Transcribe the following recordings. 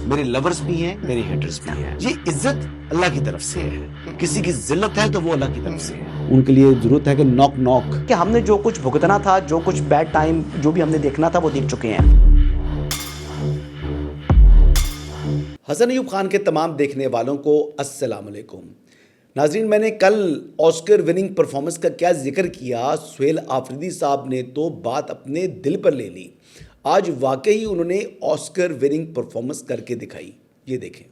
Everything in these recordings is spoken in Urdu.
میرے لورز بھی ہیں، میرے ہیٹرز بھی ہیں. یہ عزت اللہ کی طرف سے ہے. کسی کی ذلت ہے تو وہ اللہ کی طرف سے ہے. ان کے لیے ضرورت ہے کہ نوک نوک کہ ہم نے جو کچھ بھگتنا تھا، جو کچھ بیڈ ٹائم جو بھی ہم نے دیکھنا تھا وہ دیکھ چکے ہیں. حسن ایوب خان کے تمام دیکھنے والوں کو السلام علیکم. ناظرین، میں نے کل آسکر وننگ پرفارمنس کا کیا ذکر کیا، سہیل آفریدی صاحب نے تو بات اپنے دل پر لے لی. آج واقعی انہوں نے آسکر وننگ پرفارمنس کر کے دکھائی. یہ دیکھیں.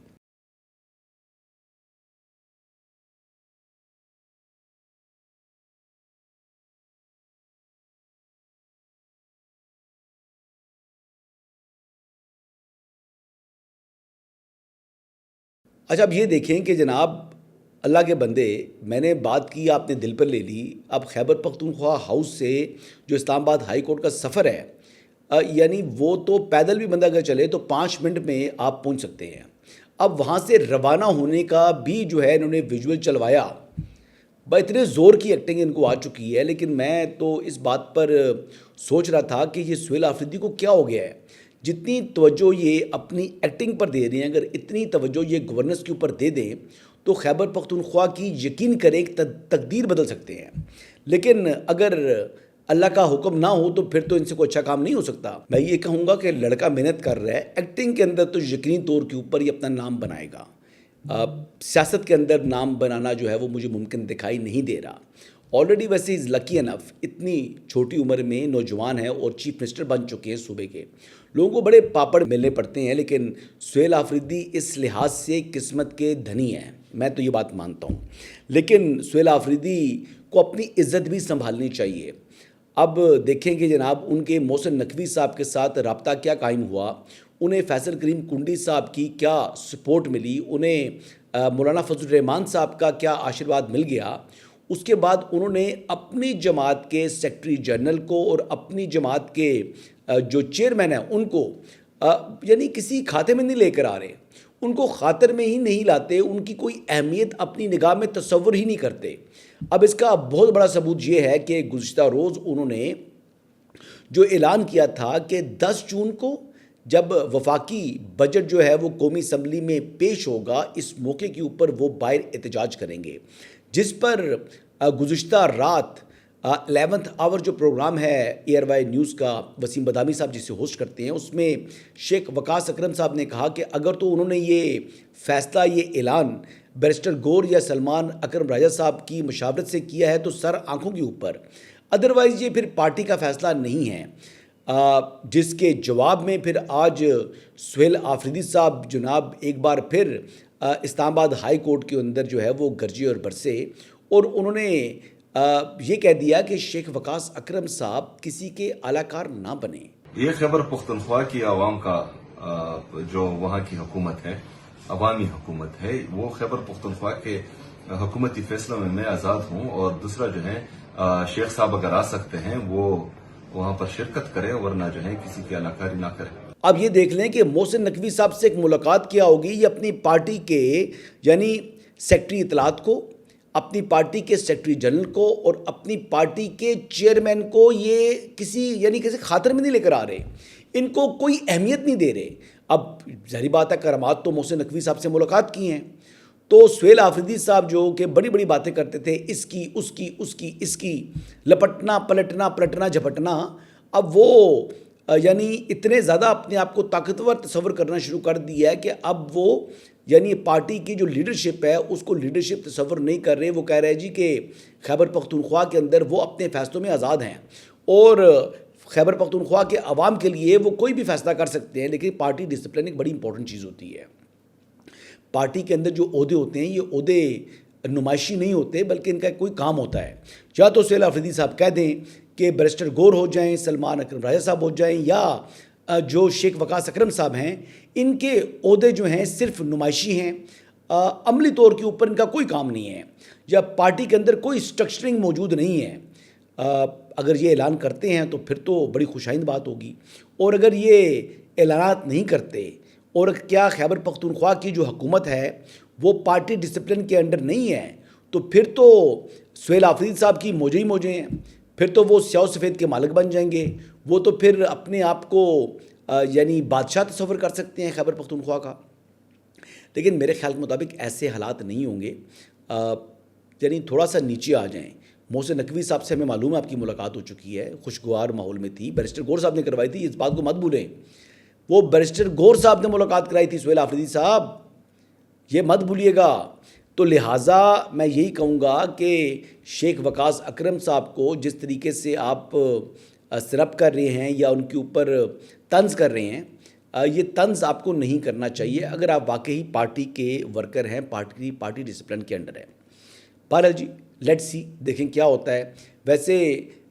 اچھا، اب یہ دیکھیں کہ جناب اللہ کے بندے، میں نے بات کی، آپ نے دل پر لے لی. اب خیبر پختونخوا ہاؤس سے جو اسلام آباد ہائی کورٹ کا سفر ہے، یعنی وہ تو پیدل بھی بندہ اگر چلے تو 5 منٹ میں آپ پہنچ سکتے ہیں. اب وہاں سے روانہ ہونے کا بھی جو ہے انہوں نے ویژول چلوایا. اتنے زور کی ایکٹنگ ان کو آ چکی ہے. لیکن میں تو اس بات پر سوچ رہا تھا کہ یہ سہیل آفریدی کو کیا ہو گیا ہے. جتنی توجہ یہ اپنی ایکٹنگ پر دے رہے ہیں، اگر اتنی توجہ یہ گورننس کے اوپر دے دیں تو خیبر پختونخوا کی یقین کریں کہ تقدیر بدل سکتے ہیں. لیکن اگر اللہ کا حکم نہ ہو تو پھر تو ان سے کوئی اچھا کام نہیں ہو سکتا. میں یہ کہوں گا کہ لڑکا محنت کر رہا ہے، ایکٹنگ کے اندر تو یقینی طور کے اوپر یہ اپنا نام بنائے گا. سیاست کے اندر نام بنانا جو ہے وہ مجھے ممکن دکھائی نہیں دے رہا. آلریڈی ویسے از لکی انف، اتنی چھوٹی عمر میں نوجوان ہے اور چیف منسٹر بن چکے ہیں صوبے کے. لوگوں کو بڑے پاپڑ ملنے پڑتے ہیں، لیکن سہیل آفریدی اس لحاظ سے قسمت کے دھنی ہیں. میں تو یہ بات مانتا ہوں. لیکن سہیل آفریدی کو اپنی عزت بھی سنبھالنی چاہیے. اب دیکھیں کہ جناب ان کے محسن نقوی صاحب کے ساتھ رابطہ کیا قائم ہوا، انہیں فیصل کریم کنڈی صاحب کی کیا سپورٹ ملی، انہیں مولانا فضل الرحمان صاحب کا کیا آشیرواد مل گیا. اس کے بعد انہوں نے اپنی جماعت کے سیکرٹری جنرل کو اور اپنی جماعت کے جو چیئرمین ہیں ان کو یعنی کسی کھاتے میں نہیں لے کر آ رہے، ان کو خاطر میں ہی نہیں لاتے، ان کی کوئی اہمیت اپنی نگاہ میں تصور ہی نہیں کرتے. اب اس کا بہت بڑا ثبوت یہ ہے کہ گزشتہ روز انہوں نے جو اعلان کیا تھا کہ 10 جون کو جب وفاقی بجٹ جو ہے وہ قومی اسمبلی میں پیش ہوگا، اس موقع کے اوپر وہ باہر احتجاج کریں گے، جس پر گزشتہ رات 11th آور جو پروگرام ہے ایئر وائی نیوز کا، وسیم بدامی صاحب جسے ہوسٹ کرتے ہیں، اس میں شیخ وقاص اکرم صاحب نے کہا کہ اگر تو انہوں نے یہ فیصلہ، یہ اعلان بیرسٹر گور یا سلمان اکرم راجہ صاحب کی مشاورت سے کیا ہے تو سر آنکھوں کے اوپر، ادروائز یہ پھر پارٹی کا فیصلہ نہیں ہے. جس کے جواب میں پھر آج سہیل آفریدی صاحب جناب ایک بار پھر اسلام آباد ہائی کورٹ کے اندر جو ہے وہ گرجے اور برسے، اور انہوں نے یہ کہہ دیا کہ شیخ وقاص اکرم صاحب کسی کے اعلی کار نہ بنے. یہ خیبر پختونخوا کی عوام کا جو وہاں کی حکومت ہے، عوامی حکومت ہے، وہ خیبر پختونخوا کے حکومتی فیصلوں میں آزاد ہوں. اور دوسرا جو ہے شیخ صاحب اگر آ سکتے ہیں وہ وہاں پر شرکت کریں، ورنہ جو ہے کسی کی علاقاری نہ کریں. اب یہ دیکھ لیں کہ محسن نقوی صاحب سے ایک ملاقات کیا ہوگی. یہ اپنی پارٹی کے یعنی سیکرٹری اطلاعات کو، اپنی پارٹی کے سیکرٹری جنرل کو اور اپنی پارٹی کے چیئرمین کو یہ کسی خاطر میں نہیں لے کر آ رہے، ان کو کوئی اہمیت نہیں دے رہے. اب ظاہری بات ہے کرامات تو محسن نقوی صاحب سے ملاقات کی ہیں، تو سہیل آفریدی صاحب جو کہ بڑی بڑی باتیں کرتے تھے، اس کی لپٹنا پلٹنا جھپٹنا، اب وہ یعنی اتنے زیادہ اپنے آپ کو طاقتور تصور کرنا شروع کر دیا ہے کہ اب وہ یعنی پارٹی کی جو لیڈرشپ ہے اس کو لیڈرشپ تصور نہیں کر رہے. وہ کہہ رہے جی کہ خیبر پختونخوا کے اندر وہ اپنے فیصلوں میں آزاد ہیں اور خیبر پختونخوا کے عوام کے لیے وہ کوئی بھی فیصلہ کر سکتے ہیں. لیکن پارٹی ڈسپلن ایک بڑی امپورٹنٹ چیز ہوتی ہے. پارٹی کے اندر جو عہدے ہوتے ہیں یہ عہدے نمائشی نہیں ہوتے، بلکہ ان کا کوئی کام ہوتا ہے. یا تو سہیل آفریدی صاحب کہہ دیں کہ بیرسٹر گور ہو جائیں، سلمان اکرم راجہ صاحب ہو جائیں، یا جو شیخ وقاص اکرم صاحب ہیں، ان کے عہدے جو ہیں صرف نمائشی ہیں، عملی طور کے اوپر ان کا کوئی کام نہیں ہے، یا پارٹی کے اندر کوئی سٹرکچرنگ موجود نہیں ہے. اگر یہ اعلان کرتے ہیں تو پھر تو بڑی خوشائند بات ہوگی، اور اگر یہ اعلانات نہیں کرتے اور کیا خیبر پختونخوا کی جو حکومت ہے وہ پارٹی ڈسپلن کے انڈر نہیں ہے تو پھر تو سہیل آفریدی صاحب کی موجے ہی موجے ہیں. پھر تو وہ سیاہ و سفید کے مالک بن جائیں گے. وہ تو پھر اپنے آپ کو یعنی بادشاہ تصور کر سکتے ہیں خیبر پختونخوا کا، لیکن میرے خیال کے مطابق ایسے حالات نہیں ہوں گے. یعنی تھوڑا سا نیچے آ جائیں. محسن نقوی صاحب سے ہمیں معلوم ہے آپ کی ملاقات ہو چکی ہے، خوشگوار ماحول میں تھی، بیرسٹر گور صاحب نے کروائی تھی، اس بات کو مت بھولیں. وہ بیرسٹر گور صاحب نے ملاقات کرائی تھی سہیل آفریدی صاحب، یہ مت بھولیے گا. تو لہٰذا میں یہی کہوں گا کہ شیخ وقاص اکرم صاحب کو جس طریقے سے آپ سرپ کر رہے ہیں یا ان کے اوپر طنز کر رہے ہیں، یہ طنز آپ کو نہیں کرنا چاہیے اگر آپ واقعی پارٹی کے ورکر ہیں، پارٹی ڈسپلن کے انڈر ہیں. بہرحال جی لیٹ سی، دیکھیں کیا ہوتا ہے. ویسے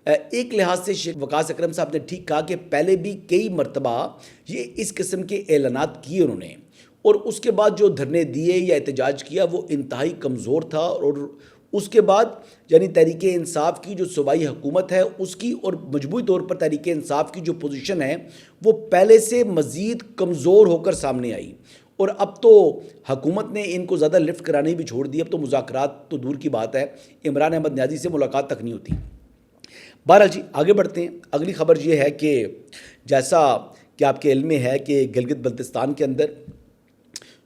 ایک لحاظ سے شیخ وقاص اکرم صاحب نے ٹھیک کہا کہ پہلے بھی کئی مرتبہ یہ اس قسم کے اعلانات کیے انہوں نے، اور اس کے بعد جو دھرنے دیے یا احتجاج کیا وہ انتہائی کمزور تھا. اور اس کے بعد یعنی تحریک انصاف کی جو صوبائی حکومت ہے اس کی، اور مجموعی طور پر تحریک انصاف کی جو پوزیشن ہے وہ پہلے سے مزید کمزور ہو کر سامنے آئی. اور اب تو حکومت نے ان کو زیادہ لفٹ کرانے بھی چھوڑ دی. اب تو مذاکرات تو دور کی بات ہے، عمران احمد نیازی سے ملاقات تک نہیں ہوتی. بہرحال جی آگے بڑھتے ہیں. اگلی خبر یہ ہے کہ جیسا کہ آپ کے علم میں ہے کہ گلگت بلتستان کے اندر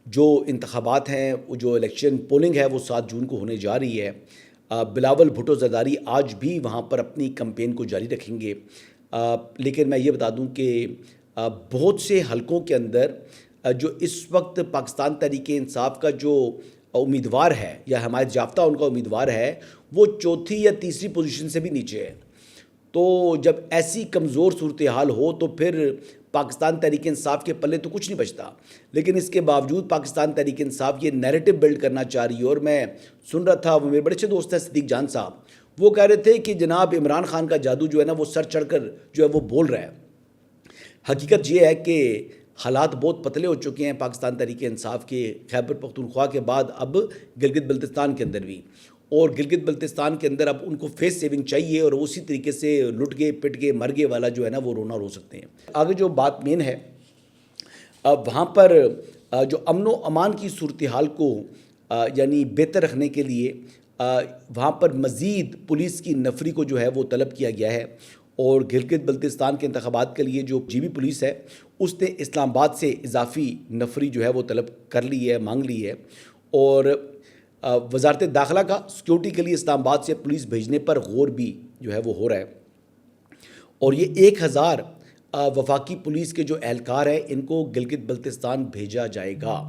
جو انتخابات ہیں، جو الیکشن پولنگ ہے وہ 7 جون کو ہونے جا رہی ہے. بلاول بھٹو زرداری آج بھی وہاں پر اپنی کمپین کو جاری رکھیں گے. لیکن میں یہ بتا دوں کہ بہت سے حلقوں کے اندر جو اس وقت پاکستان تحریک انصاف کا جو امیدوار ہے یا حمایت یافتہ ان کا امیدوار ہے وہ چوتھی یا تیسری پوزیشن سے بھی نیچے ہے. تو جب ایسی کمزور صورتحال ہو تو پھر پاکستان تحریک انصاف کے پلے تو کچھ نہیں بچتا. لیکن اس کے باوجود پاکستان تحریک انصاف یہ نیریٹو بلڈ کرنا چاہ رہی ہے. اور میں سن رہا تھا، وہ میرے بڑے اچھے دوست ہیں صدیق جان صاحب، وہ کہہ رہے تھے کہ جناب عمران خان کا جادو جو ہے نا وہ سر چڑھ کر جو ہے وہ بول رہا ہے. حقیقت یہ ہے کہ حالات بہت پتلے ہو چکے ہیں پاکستان تحریک انصاف کے خیبر پختونخوا کے بعد اب گلگت بلتستان کے اندر بھی. اور گلگت بلتستان کے اندر اب ان کو فیس سیونگ چاہیے، اور اسی طریقے سے لٹ گئے پٹ گئے مر گئے والا جو ہے نا وہ رونا رو سکتے ہیں. آگے جو بات مین ہے، وہاں پر جو امن و امان کی صورتحال کو یعنی بہتر رکھنے کے لیے وہاں پر مزید پولیس کی نفری کو جو ہے وہ طلب کیا گیا ہے. اور گلگت بلتستان کے انتخابات کے لیے جو جی بی پولیس ہے اس نے اسلام آباد سے اضافی نفری جو ہے وہ طلب کر لی ہے، مانگ لی ہے. اور وزارت داخلہ کا سیکیورٹی کے لیے اسلام آباد سے پولیس بھیجنے پر غور بھی جو ہے وہ ہو رہا ہے. اور یہ 1000 وفاقی پولیس کے جو اہلکار ہیں ان کو گلگت بلتستان بھیجا جائے گا.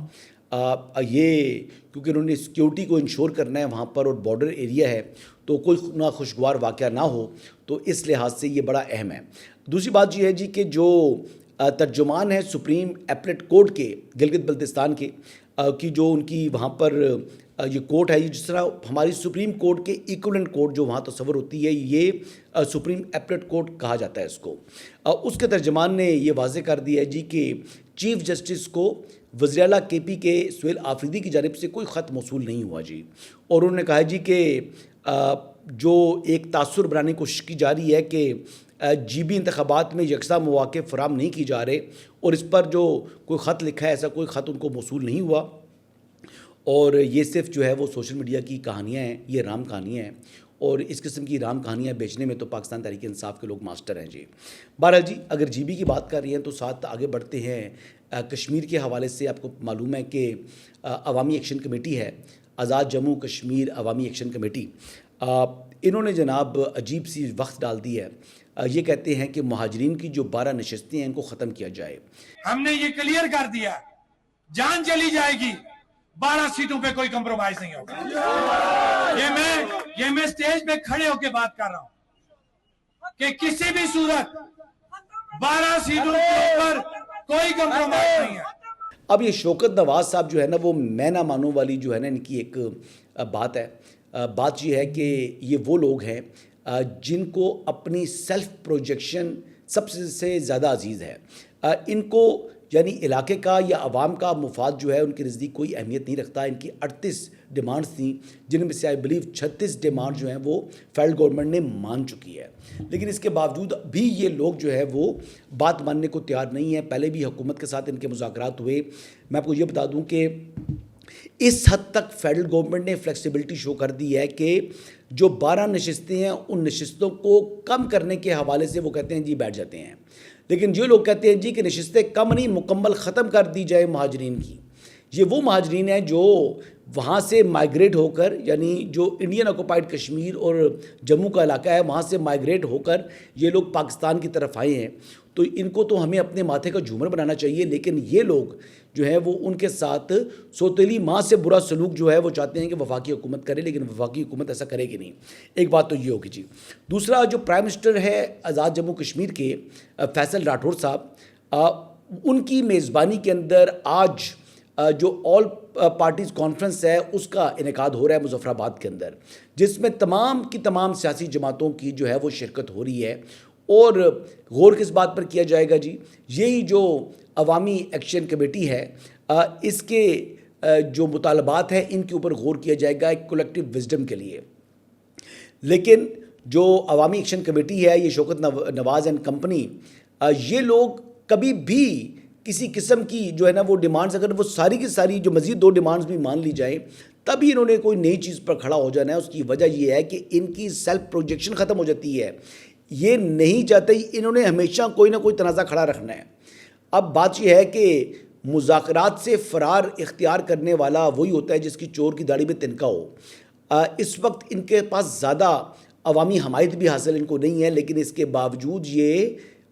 یہ کیونکہ انہوں نے سیکیورٹی کو انشور کرنا ہے وہاں پر، اور بارڈر ایریا ہے تو کوئی ناخوشگوار واقعہ نہ ہو، تو اس لحاظ سے یہ بڑا اہم ہے. دوسری بات یہ ہے جی کہ جو ترجمان ہیں سپریم ایپلیٹ کورٹ کے گلگت بلتستان کے کی جو ان کی وہاں پر یہ کورٹ ہے، جس طرح ہماری سپریم کورٹ کے ایکولنٹ کورٹ جو وہاں تصور ہوتی ہے یہ سپریم ایپلیٹ کورٹ کہا جاتا ہے اس کو. اس کے ترجمان نے یہ واضح کر دیا ہے جی کہ چیف جسٹس کو وزیر اعلیٰ کے پی کے سہیل آفریدی کی جانب سے کوئی خط موصول نہیں ہوا جی. اور انہوں نے کہا جی کہ جو ایک تاثر بنانے کی کوشش کی جا رہی ہے کہ جی بی انتخابات میں یکساں مواقع فراہم نہیں کی جا رہے، اور اس پر جو کوئی خط لکھا ہے ایسا کوئی خط ان کو موصول نہیں ہوا. اور یہ صرف جو ہے وہ سوشل میڈیا کی کہانیاں ہیں، یہ رام کہانیاں ہیں، اور اس قسم کی رام کہانیاں بیچنے میں تو پاکستان تحریک انصاف کے لوگ ماسٹر ہیں جی. بہرحال جی اگر جی بی کی بات کر رہی ہیں تو ساتھ آگے بڑھتے ہیں. کشمیر کے حوالے سے آپ کو معلوم ہے کہ عوامی ایکشن کمیٹی ہے، آزاد جموں کشمیر عوامی ایکشن کمیٹی، انہوں نے جناب عجیب سی وقت ڈال دی ہے. یہ کہتے ہیں کہ مہاجرین کی جو 12 نشستیں ہیں ان کو ختم کیا جائے. ہم نے یہ کلیئر کر دیا، جان چلی جائے گی 12 سیٹوں پہ کوئی کمپرومائز نہیں ہوگا. یہ میں سٹیج پہ کھڑے ہو کے بات کر رہا ہوں کہ کسی بھی صورت 12 سیٹوں کے اوپر کوئی کمپرومائز نہیں ہے. اب یہ شوکت نواز صاحب جو ہے نا وہ میں نہ مانو والی جو ہے نا ان کی ایک بات ہے. بات یہ ہے کہ یہ وہ لوگ ہیں جن کو اپنی سیلف پروجیکشن سب سے زیادہ عزیز ہے. ان کو یعنی علاقے کا یا عوام کا مفاد جو ہے ان کے نزدیک کوئی اہمیت نہیں رکھتا. ان کی 38 ڈیمانڈز تھیں جن میں سے آئی بلیو 36 ڈیمانڈ جو ہیں وہ فیڈرل گورنمنٹ نے مان چکی ہے. لیکن اس کے باوجود بھی یہ لوگ جو ہے وہ بات ماننے کو تیار نہیں ہیں. پہلے بھی حکومت کے ساتھ ان کے مذاکرات ہوئے. میں آپ کو یہ بتا دوں کہ اس حد تک فیڈرل گورنمنٹ نے فلیکسیبلٹی شو کر دی ہے کہ جو 12 نشستیں ہیں ان نشستوں کو کم کرنے کے حوالے سے وہ کہتے ہیں جی بیٹھ جاتے ہیں. لیکن جو لوگ کہتے ہیں جی کہ نشستیں کم نہیں مکمل ختم کر دی جائے مہاجرین کی، یہ وہ مہاجرین ہیں جو وہاں سے مائیگریٹ ہو کر، یعنی جو انڈین آکوپائڈ کشمیر اور جموں کا علاقہ ہے وہاں سے مائیگریٹ ہو کر یہ لوگ پاکستان کی طرف آئے ہیں، تو ان کو تو ہمیں اپنے ماتھے کا جھومر بنانا چاہیے، لیکن یہ لوگ جو ہیں وہ ان کے ساتھ سوتیلی ماں سے برا سلوک جو ہے وہ چاہتے ہیں کہ وفاقی حکومت کرے، لیکن وفاقی حکومت ایسا کرے گی نہیں۔ ایک بات تو یہ ہوگی جی۔ دوسرا، جو پرائم منسٹر ہے آزاد جموں کشمیر کے فیصل راٹھور صاحب، ان کی میزبانی کے اندر آج جو آل پارٹیز کانفرنس ہے اس کا انعقاد ہو رہا ہے مظفر آباد کے اندر، جس میں تمام کی تمام سیاسی جماعتوں کی جو ہے وہ شرکت ہو رہی ہے، اور غور کس بات پر کیا جائے گا جی؟ یہی جو عوامی ایکشن کمیٹی ہے اس کے جو مطالبات ہیں ان کے اوپر غور کیا جائے گا ایک کولیکٹیو وزڈم کے لیے۔ لیکن جو عوامی ایکشن کمیٹی ہے، یہ شوکت نواز اینڈ کمپنی، یہ لوگ کبھی بھی کسی قسم کی جو ہے نا وہ ڈیمانڈز، اگر وہ ساری کی ساری جو مزید 2 ڈیمانڈز بھی مان لی جائیں تبھی انہوں نے کوئی نئی چیز پر کھڑا ہو جانا ہے۔ اس کی وجہ یہ ہے کہ ان کی سیلف پروجیکشن ختم ہو جاتی ہے، یہ نہیں چاہتے، انہوں نے ہمیشہ کوئی نہ کوئی تنازع کھڑا رکھنا ہے۔ اب بات یہ ہے کہ مذاکرات سے فرار اختیار کرنے والا وہی ہوتا ہے جس کی چور کی داڑھی میں تنکا ہو۔ اس وقت ان کے پاس زیادہ عوامی حمایت بھی حاصل ان کو نہیں ہے، لیکن اس کے باوجود یہ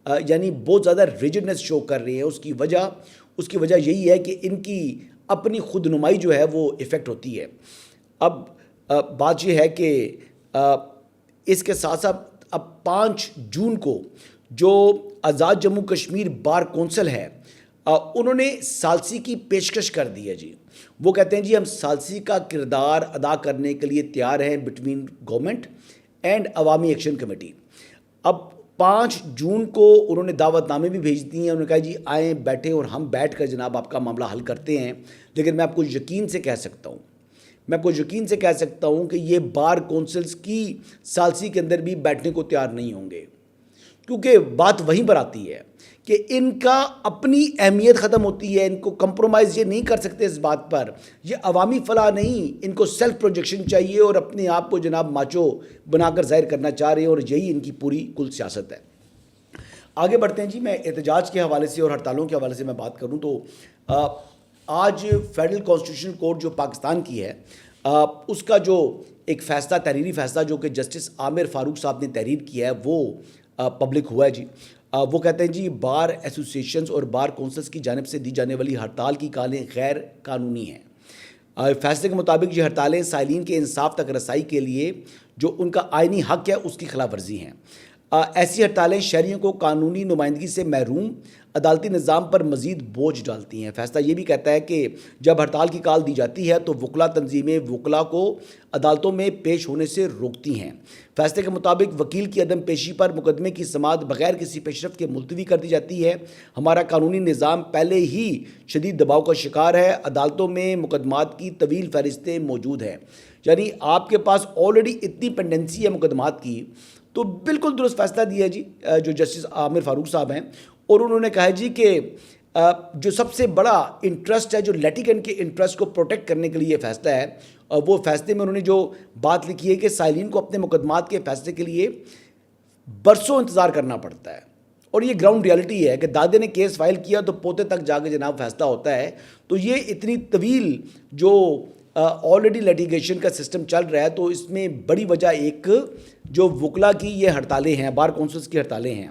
یعنی بہت زیادہ ریجڈنس شو کر رہے ہیں۔ اس کی وجہ یہی ہے کہ ان کی اپنی خود نمائی جو ہے وہ افیکٹ ہوتی ہے۔ اب بات یہ ہے کہ اس کے ساتھ ساتھ اب 5 جون کو جو آزاد جموں کشمیر بار کونسل ہے انہوں نے ثالثی کی پیشکش کر دی ہے جی۔ وہ کہتے ہیں جی ہم ثالثی کا کردار ادا کرنے کے لیے تیار ہیں بٹوین گورنمنٹ اینڈ عوامی ایکشن کمیٹی۔ اب 5 جون کو انہوں نے دعوت نامے بھی بھیج دی ہیں، انہوں نے کہا جی آئیں بیٹھیں اور ہم بیٹھ کر جناب آپ کا معاملہ حل کرتے ہیں۔ لیکن میں آپ کو یقین سے کہہ سکتا ہوں کہ یہ بار کونسلز کی ثالثی کے اندر بھی بیٹھنے کو تیار نہیں ہوں گے، کیونکہ بات وہیں پر آتی ہے کہ ان کا اپنی اہمیت ختم ہوتی ہے، ان کو کمپرومائز یہ نہیں کر سکتے اس بات پر، یہ عوامی فلاح نہیں، ان کو سیلف پروجیکشن چاہیے اور اپنے آپ کو جناب ماچو بنا کر ظاہر کرنا چاہ رہے ہیں، اور یہی ان کی پوری کل سیاست ہے۔ آگے بڑھتے ہیں جی۔ میں احتجاج کے حوالے سے اور ہڑتالوں کے حوالے سے میں بات کروں تو آج فیڈرل کانسٹیٹیوشن کورٹ جو پاکستان کی ہے اس کا جو ایک فیصلہ، تحریری فیصلہ جو کہ جسٹس عامر فاروق صاحب نے تحریر کیا ہے وہ پبلک ہوا ہے جی۔ وہ کہتے ہیں جی بار ایسوسیشنز اور بار کونسلز کی جانب سے دی جانے والی ہڑتال کی کالیں غیر قانونی ہیں۔ فیصلے کے مطابق یہ ہڑتالیں سائلین کے انصاف تک رسائی کے لیے جو ان کا آئینی حق ہے اس کی خلاف ورزی ہیں۔ ایسی ہڑتالیں شہریوں کو قانونی نمائندگی سے محروم، عدالتی نظام پر مزید بوجھ ڈالتی ہیں۔ فیصلہ یہ بھی کہتا ہے کہ جب ہڑتال کی کال دی جاتی ہے تو وکلا تنظیمیں وکلا کو عدالتوں میں پیش ہونے سے روکتی ہیں۔ فیصلے کے مطابق وکیل کی عدم پیشی پر مقدمے کی سماعت بغیر کسی پیشرفت کے ملتوی کر دی جاتی ہے۔ ہمارا قانونی نظام پہلے ہی شدید دباؤ کا شکار ہے، عدالتوں میں مقدمات کی طویل فہرستیں موجود ہیں۔ یعنی آپ کے پاس آلریڈی اتنی پینڈنسی ہے مقدمات کی، تو بالکل درست فیصلہ دیا ہے جی جو جسٹس عامر فاروق صاحب ہیں، اور انہوں نے کہا ہے جی کہ جو سب سے بڑا انٹرسٹ ہے جو لیٹیگنٹ کے انٹرسٹ کو پروٹیکٹ کرنے کے لیے یہ فیصلہ ہے، وہ فیصلے میں انہوں نے جو بات لکھی ہے کہ سائلین کو اپنے مقدمات کے فیصلے کے لیے برسوں انتظار کرنا پڑتا ہے، اور یہ گراؤنڈ ریالٹی ہے کہ دادے نے کیس فائل کیا تو پوتے تک جا کے جناب فیصلہ ہوتا ہے۔ تو یہ اتنی طویل جو آلریڈی لیٹیگیشن کا سسٹم چل رہا ہے، تو اس میں بڑی وجہ ایک جو وکلا کی یہ ہڑتالیں ہیں، بار کونسلز کی ہڑتالیں ہیں،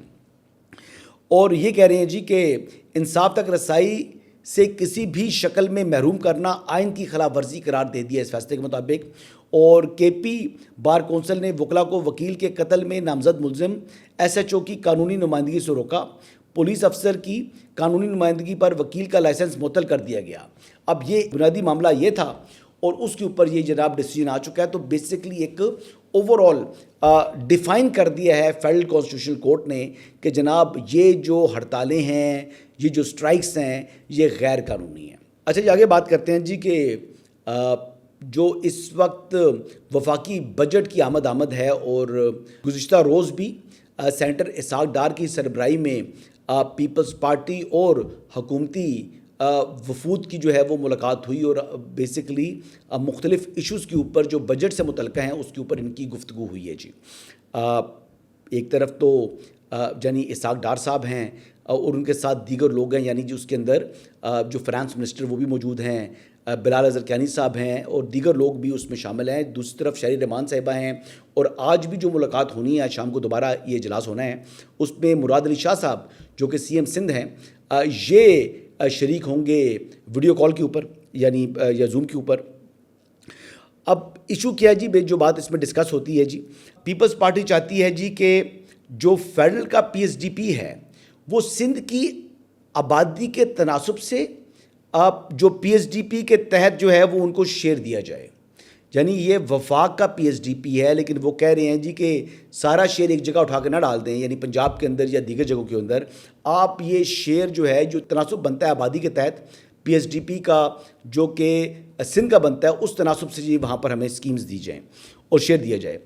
اور یہ کہہ رہے ہیں جی کہ انصاف تک رسائی سے کسی بھی شکل میں محروم کرنا آئین کی خلاف ورزی قرار دے دیا اس فیصلے کے مطابق۔ اور کے پی بار کونسل نے وکلا کو وکیل کے قتل میں نامزد ملزم ایس ایچ او کی قانونی نمائندگی سے روکا، پولیس افسر کی قانونی نمائندگی پر وکیل کا لائسنس معطل کر دیا گیا۔ اب یہ بنیادی معاملہ یہ تھا اور اس کے اوپر یہ جناب ڈیسیجن آ چکا ہے۔ تو بیسکلی ایک اوور آل ڈیفائن کر دیا ہے فیڈرل کانسٹیٹیوشن کورٹ نے کہ جناب یہ جو ہڑتالیں ہیں، یہ جو سٹرائکس ہیں، یہ غیر قانونی ہیں۔ اچھا جی، آگے بات کرتے ہیں جی کہ جو اس وقت وفاقی بجٹ کی آمد ہے، اور گزشتہ روز بھی سینیٹر اسحاق ڈار کی سربراہی میں پیپلز پارٹی اور حکومتی وفود کی جو ہے وہ ملاقات ہوئی، اور بیسکلی مختلف ایشوز کے اوپر جو بجٹ سے متعلقہ ہیں اس کے اوپر ان کی گفتگو ہوئی ہے جی۔ ایک طرف تو یعنی اسحاق ڈار صاحب ہیں، اور ان کے ساتھ دیگر لوگ ہیں، یعنی جو اس کے اندر جو فائنانس منسٹر وہ بھی موجود ہیں، بلال اظہر صاحب ہیں، اور دیگر لوگ بھی اس میں شامل ہیں. دوسری طرف شہری رحمان صاحبہ ہیں، اور آج بھی جو ملاقات ہونی ہے، آج شام کو دوبارہ یہ اجلاس ہونا ہے، اس میں مراد علی شاہ صاحب جو کہ سی ایم سندھ ہیں، یہ شریک ہوں گے ویڈیو کال کے اوپر، یعنی یا زوم کے اوپر. اب ایشو کیا ہے جی، جو بات اس میں ڈسکس ہوتی ہے جی، پیپلز پارٹی چاہتی ہے جی کہ جو فیڈرل کا پی ایس ڈی پی ہے وہ سندھ کی آبادی کے تناسب سے جو پی ایس ڈی پی کے تحت جو ہے وہ ان کو شیئر دیا جائے. یعنی یہ وفاق کا پی ایس ڈی پی ہے، لیکن وہ کہہ رہے ہیں جی کہ سارا شیئر ایک جگہ اٹھا کے نہ ڈال دیں، یعنی پنجاب کے اندر یا دیگر جگہوں کے اندر آپ یہ شیئر جو ہے جو تناسب بنتا ہے آبادی کے تحت پی ایس ڈی پی کا جو کہ سندھ کا بنتا ہے، اس تناسب سے جی وہاں پر ہمیں اسکیمز دی جائیں اور شیئر دیا جائے.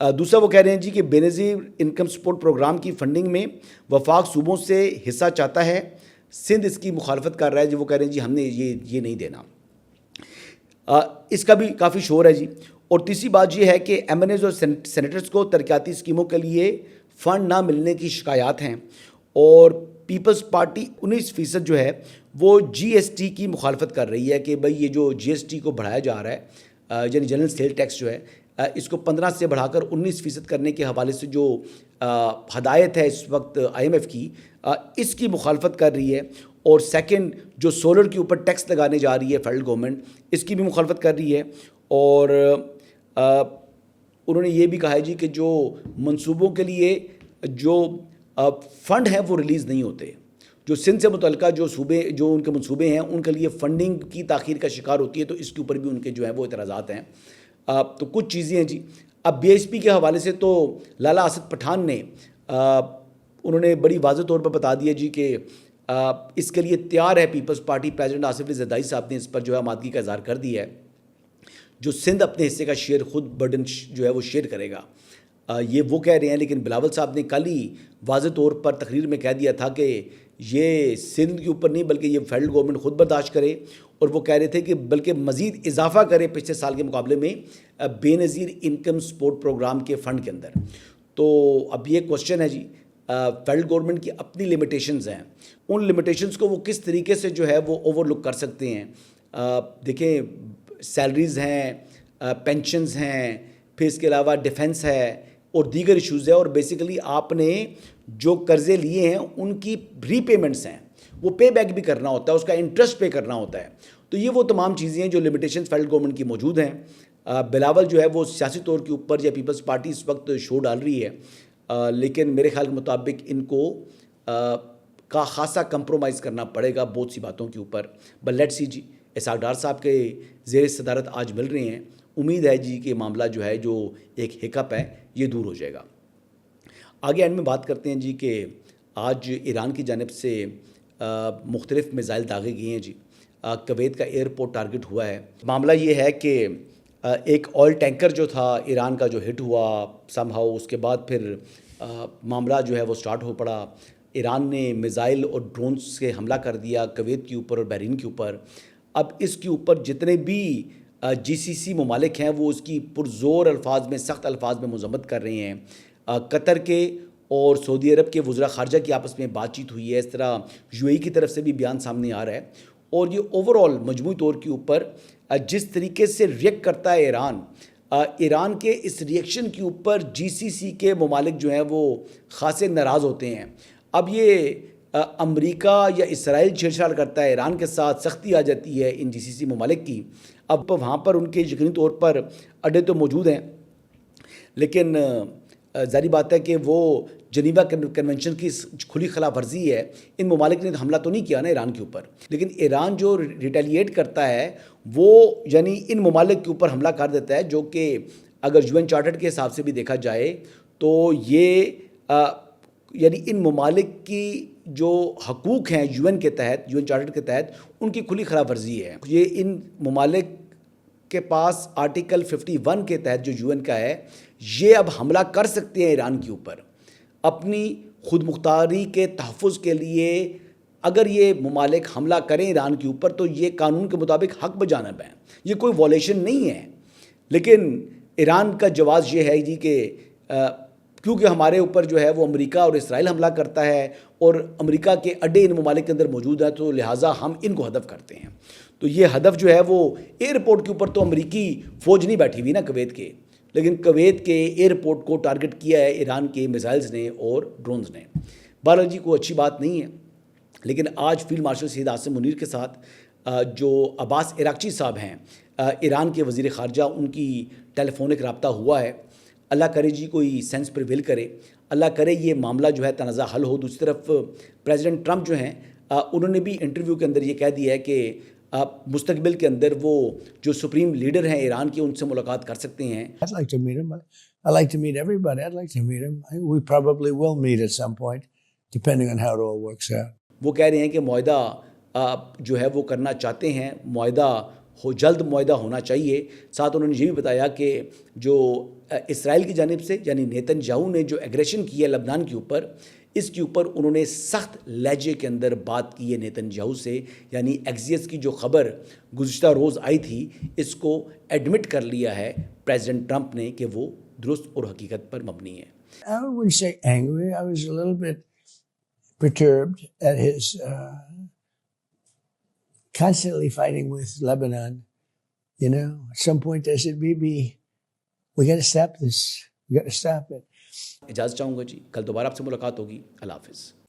دوسرا وہ کہہ رہے ہیں جی کہ بے نظیر انکم سپورٹ پروگرام کی فنڈنگ میں وفاق صوبوں سے حصہ چاہتا ہے، سندھ اس کی مخالفت کر رہا ہے جی. وہ کہہ رہے ہیں جی ہم نے یہ نہیں دینا. اس کا بھی کافی شور ہے جی. اور تیسری بات یہ ہے کہ ایم این ایز اور سینیٹرز کو ترقیاتی اسکیموں کے لیے فنڈ نہ ملنے کی شکایات ہیں، اور پیپلز پارٹی 19% جو ہے وہ جی ایس ٹی کی مخالفت کر رہی ہے کہ بھئی یہ جو جی ایس ٹی کو بڑھایا جا رہا ہے، یعنی جنرل سیل ٹیکس جو ہے، اس کو 15 سے بڑھا کر 19% کرنے کے حوالے سے جو ہدایت ہے اس وقت آئی ایم ایف کی، اس کی مخالفت کر رہی ہے. اور سیکنڈ جو سولر کے اوپر ٹیکس لگانے جا رہی ہے فیڈرل گورنمنٹ، اس کی بھی مخالفت کر رہی ہے. اور انہوں نے یہ بھی کہا ہے جی کہ جو منصوبوں کے لیے جو فنڈ ہیں وہ ریلیز نہیں ہوتے، جو سندھ سے متعلقہ جو صوبے جو ان کے منصوبے ہیں ان کے لیے فنڈنگ کی تاخیر کا شکار ہوتی ہے، تو اس کے اوپر بھی ان کے جو ہیں وہ اعتراضات ہیں. تو کچھ چیزیں ہیں جی. اب بی ایس پی کے حوالے سے تو لالا اسد پٹھان نے انہوں نے بڑی واضح طور پر بتا دیا جی کہ اس کے لیے تیار ہے Peoples party. President Asif Ali Zardari صاحب نے اس پر جو ہے آمادگی کا اظہار کر دیا ہے. جو سندھ اپنے حصے کا شیئر خود برڈن جو ہے وہ شیئر کرے گا، یہ وہ کہہ رہے ہیں. لیکن بلاول صاحب نے کل ہی واضح طور پر تقریر میں کہہ دیا تھا کہ یہ سندھ کے اوپر نہیں بلکہ یہ فیڈرل گورنمنٹ خود برداشت کرے، اور وہ کہہ رہے تھے کہ بلکہ مزید اضافہ کرے پچھلے سال کے مقابلے میں بے نظیر انکم سپورٹ پروگرام کے فنڈ کے اندر. تو اب یہ کوشچن ہے جی، فیڈرل گورنمنٹ کی اپنی لمیٹیشنز ہیں، ان لمیٹیشنز کو وہ کس طریقے سے جو ہے وہ اوور لک کر سکتے ہیں. دیکھیں سیلریز ہیں، پینشنز ہیں، پھر اس کے علاوہ ڈیفنس ہے اور دیگر ایشوز ہے، اور بیسیکلی آپ نے جو قرضے لیے ہیں ان کی ری پیمنٹس ہیں، وہ پے بیک بھی کرنا ہوتا ہے، اس کا انٹرسٹ پے کرنا ہوتا ہے. تو یہ وہ تمام چیزیں ہیں جو لمیٹیشنز فیڈرل گورنمنٹ کی موجود ہیں. بلاول جو ہے وہ سیاسی طور کے اوپر یا پیپلز پارٹی اس وقت شو ڈال رہی ہے، لیکن میرے خیال کے مطابق ان کو کا خاصا کمپرومائز کرنا پڑے گا بہت سی باتوں کے اوپر. بٹ لیٹ سی جی، اسحاق ڈار صاحب کے زیر صدارت آج مل رہے ہیں. امید ہے جی کہ معاملہ جو ہے جو ایک ہیکپ ہے یہ دور ہو جائے گا. آگے اینڈ میں بات کرتے ہیں جی کہ آج ایران کی جانب سے مختلف میزائل داغے گئے ہیں جی. کویت کا ایئرپورٹ ٹارگٹ ہوا ہے. معاملہ یہ ہے کہ ایک آئل ٹینکر جو تھا ایران کا جو ہٹ ہوا سم ہاؤ، اس کے بعد پھر معاملہ جو ہے وہ سٹارٹ ہو پڑا. ایران نے میزائل اور ڈرونز سے حملہ کر دیا کویت کے اوپر اور بحرین کے اوپر. اب اس کے اوپر جتنے بھی جی سی سی ممالک ہیں وہ اس کی پرزور الفاظ میں، سخت الفاظ میں مذمت کر رہے ہیں. قطر کے اور سعودی عرب کے وزراء خارجہ کی آپس میں بات چیت ہوئی ہے. اس طرح یو اے ای کی طرف سے بھی بیان سامنے آ رہا ہے. اور یہ اوور آل مجموعی طور کے اوپر جس طریقے سے ریئیکٹ کرتا ہے ایران کے اس ریئیکشن کے اوپر جی سی سی کے ممالک جو ہیں وہ خاصے ناراض ہوتے ہیں. اب یہ امریکہ یا اسرائیل چھیڑ چھاڑ کرتا ہے ایران کے ساتھ، سختی آ جاتی ہے ان جی سی سی ممالک کی. اب وہاں پر ان کے یقینی طور پر اڈے تو موجود ہیں، لیکن ظاہری بات ہے کہ وہ جنیوا کنونشن کی کھلی خلاف ورزی ہے. ان ممالک نے حملہ تو نہیں کیا نا ایران کے اوپر، لیکن ایران جو ریٹیلیٹ کرتا ہے وہ یعنی ان ممالک کے اوپر حملہ کر دیتا ہے، جو کہ اگر یو این چارٹر کے حساب سے بھی دیکھا جائے تو یہ یعنی ان ممالک کی جو حقوق ہیں یو این کے تحت، یو این چارٹر کے تحت، ان کی کھلی خلاف ورزی ہے. یہ ان ممالک کے پاس آرٹیکل 51 کے تحت جو یو این کا ہے، یہ اب حملہ کر سکتے ہیں ایران کے اوپر اپنی خود مختاری کے تحفظ کے لیے. اگر یہ ممالک حملہ کریں ایران کے اوپر تو یہ قانون کے مطابق حق بجانب ہیں، یہ کوئی وائلیشن نہیں ہے. لیکن ایران کا جواز یہ ہے جی کہ کیونکہ ہمارے اوپر جو ہے وہ امریکہ اور اسرائیل حملہ کرتا ہے اور امریکہ کے اڈے ان ممالک کے اندر موجود ہیں، تو لہٰذا ہم ان کو ہدف کرتے ہیں. تو یہ ہدف جو ہے وہ ایئرپورٹ کے اوپر تو امریکی فوج نہیں بیٹھی ہوئی نا کویت کے، لیکن کویت کے ایئرپورٹ کو ٹارگٹ کیا ہے ایران کے میزائلز نے اور ڈرونز نے. بہرحال جی کوئی اچھی بات نہیں ہے، لیکن آج فیلڈ مارشل سید عاصم منیر کے ساتھ جو عباس عراقچی صاحب ہیں ایران کے وزیر خارجہ، ان کی ٹیلی فونک رابطہ ہوا ہے. اللہ کرے جی کوئی سینس پریویل کرے، اللہ کرے یہ معاملہ جو ہے تنازع حل ہو. دوسری طرف پریزیڈنٹ ٹرمپ جو ہیں انہوں نے بھی انٹرویو کے اندر یہ کہہ دیا ہے کہ مستقبل کے اندر وہ جو سپریم لیڈر ہیں ایران کے، ان سے ملاقات کر سکتے ہیں. I'd like to meet him. I'd like to meet everybody. I'd like to meet him. We probably will meet at some point, depending on how it all works out. وہ کہہ رہے ہیں کہ معاہدہ جو ہے وہ کرنا چاہتے ہیں، معاہدہ جلد معاہدہ ہونا چاہیے. ساتھ انہوں نے یہ بھی بتایا کہ جو اسرائیل کی جانب سے یعنی نیتن یاہو نے جو ایگریشن کی ہے لبنان کے اوپر، اس کے اوپر انہوں نے سخت لہجے کے اندر بات کی ہے نیتن یاہو سے. یعنی ایکزیس کی جو خبر گزشتہ روز آئی تھی، اس کو ایڈمٹ کر لیا ہے پریزیڈنٹ ٹرمپ نے کہ وہ درست اور حقیقت پر مبنی ہے. I wouldn't say angry. I was a little bit perturbed at his constantly fighting with Lebanon. You know, at some point I said, Bibi, we got to stop this. We got to stop it. اجازت چاہوں گا جی، کل دوبارہ آپ سے ملاقات ہوگی. اللہ حافظ.